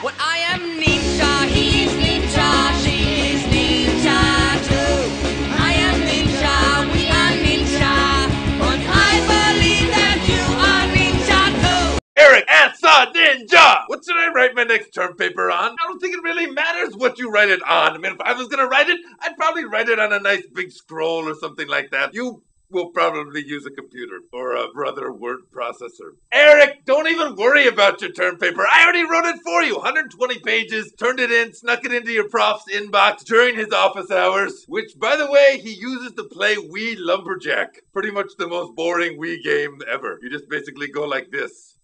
Well, I am ninja, he is ninja, she is ninja too. I am ninja, we are ninja, but I believe that you are ninja too. Eric Asa Ninja! What should I write my next term paper on? I don't think it really matters what you write it on. I mean, if I was gonna write it, I'd probably write it on a nice big scroll or something like that. You will probably use a computer or a brother word processor. Eric, don't even worry about your term paper. I already wrote it for you. 120 pages, turned it in, snuck it into your prof's inbox during his office hours, which, by the way, he uses to play Wii Lumberjack. Pretty much the most boring Wii game ever. You just basically go like this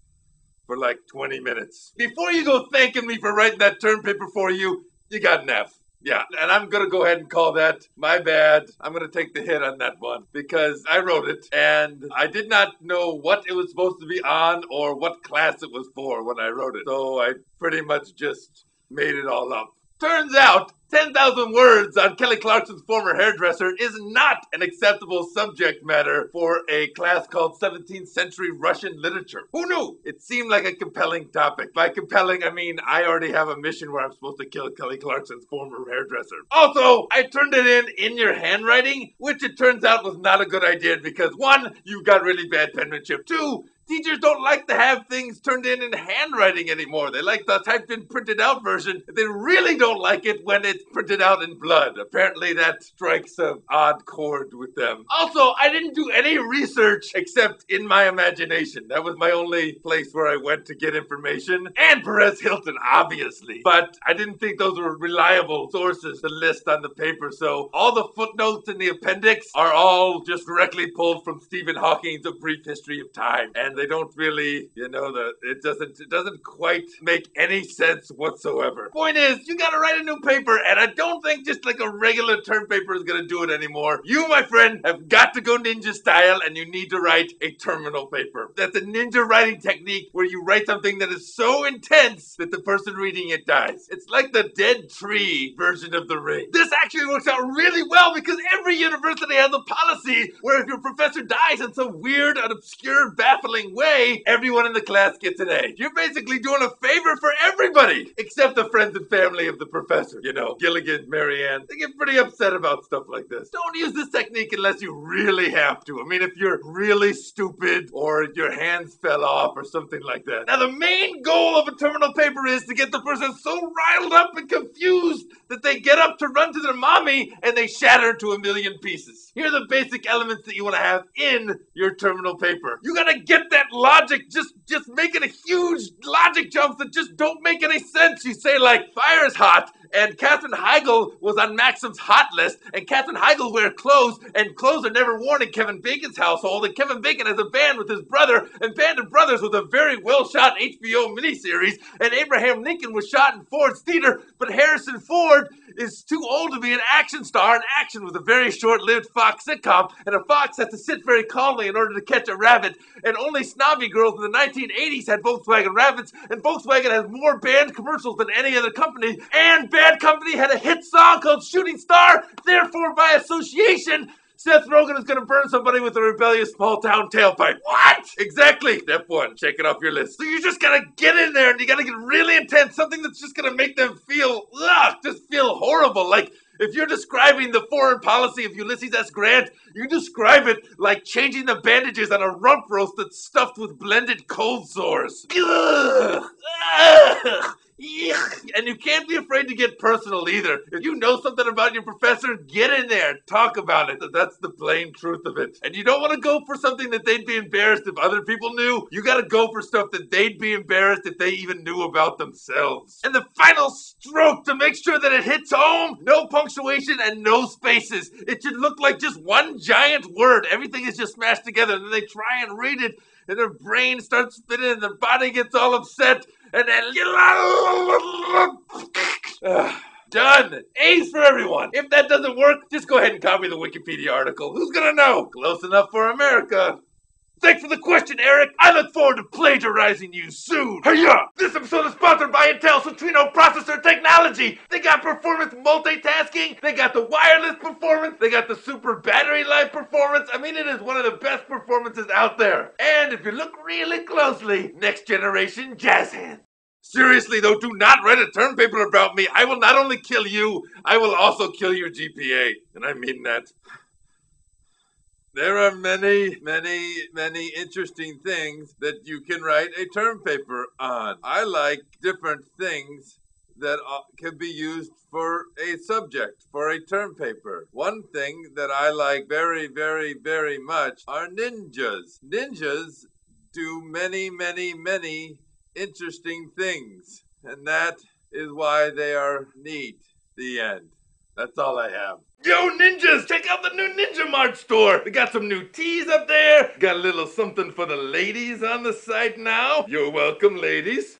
for like 20 minutes. Before you go thanking me for writing that term paper for you, you got an F. Yeah, and I'm gonna go ahead and call that my bad. I'm gonna take the hit on that one because I wrote it and I did not know what it was supposed to be on or what class it was for when I wrote it. So I pretty much just made it all up. Turns out 10,000 words on Kelly Clarkson's former hairdresser is not an acceptable subject matter for a class called 17th century Russian literature. Who knew? It seemed like a compelling topic. By compelling, I mean I already have a mission where I'm supposed to kill Kelly Clarkson's former hairdresser. Also, I turned it in your handwriting, which it turns out was not a good idea because one, you got really bad penmanship. Two, teachers don't like to have things turned in handwriting anymore. They like the typed in printed out version. They really don't like it when it's printed out in blood. Apparently that strikes an odd chord with them. Also, I didn't do any research except in my imagination. That was my only place where I went to get information. And Perez Hilton, obviously. But I didn't think those were reliable sources to list on the paper. So all the footnotes in the appendix are all just directly pulled from Stephen Hawking's A Brief History of Time. And they don't really, it doesn't quite make any sense whatsoever. Point is, you gotta write a new paper, and I don't think just like a regular term paper is gonna do it anymore. You, my friend, have got to go ninja style, and you need to write a terminal paper. That's a ninja writing technique where you write something that is so intense that the person reading it dies. It's like the dead tree version of The Ring. This actually works out really well because every university has a policy where if your professor dies in some weird and obscure, baffling way, everyone in the class gets an A. You're basically doing a favor for everybody, except the friends and family of the professor. You know, Gilligan, Marianne, they get pretty upset about stuff like this. Don't use this technique unless you really have to. I mean, if you're really stupid or your hands fell off or something like that. Now, the main goal of a terminal paper is to get the person so riled up and confused that they get up to run to their mommy and they shatter into a million pieces. Here are the basic elements that you want to have in your terminal paper. You gotta get that logic, just making a huge logic jumps that just don't make any sense. You say like, fire's hot, and Katherine Heigl was on Maxim's hot list, and Katherine Heigl wear clothes, and clothes are never worn in Kevin Bacon's household, and Kevin Bacon has a band with his brother, and Band of Brothers was a very well-shot HBO miniseries, and Abraham Lincoln was shot in Ford's theater, but Harrison Ford is too old to be an action star, and Action was a very short-lived Fox sitcom, and a fox has to sit very calmly in order to catch a rabbit, and only snobby girls in the 1980s had Volkswagen Rabbits, and Volkswagen has more banned commercials than any other company, and Bad Company had a hit song called Shooting Star, therefore by association, Seth Rogen is gonna burn somebody with a rebellious small-town tailpipe. What? Exactly. Step one, check it off your list. So you just gotta get in there and you gotta get really intense, something that's just gonna make them feel, just feel horrible. Like, if you're describing the foreign policy of Ulysses S. Grant, you describe it like changing the bandages on a rump roast that's stuffed with blended cold sores. Ugh. Ugh. And you can't be afraid to get personal either. If you know something about your professor, get in there, talk about it. That's the plain truth of it. And you don't want to go for something that they'd be embarrassed if other people knew. You got to go for stuff that they'd be embarrassed if they even knew about themselves. And the final stroke to make sure that it hits home, no punctuation and no spaces. It should look like just one giant word. Everything is just smashed together. And then they try and read it, and their brain starts spinning, and their body gets all upset. And then, done. A's for everyone. If that doesn't work, just go ahead and copy the Wikipedia article. Who's gonna know? Close enough for America. Thanks for the question, Eric. I look forward to plagiarizing you soon. Hiya! This episode is sponsored by Intel Centrino Processor Technology. They got performance multitasking. They got the wireless performance. They got the super battery life performance. I mean, it is one of the best performances out there. And if you look really closely, next generation jazz hands. Seriously, though, do not write a term paper about me. I will not only kill you, I will also kill your GPA. And I mean that. There are many, many, many interesting things that you can write a term paper on. I like different things that can be used for a subject, for a term paper. One thing that I like very, very, very much are ninjas. Ninjas do many, many, many interesting things, and that is why they are neat. The end. That's all I have. Yo, ninjas, check out the new Ninja Mart store. We got some new teas up there. Got a little something for the ladies on the site now. You're welcome, ladies.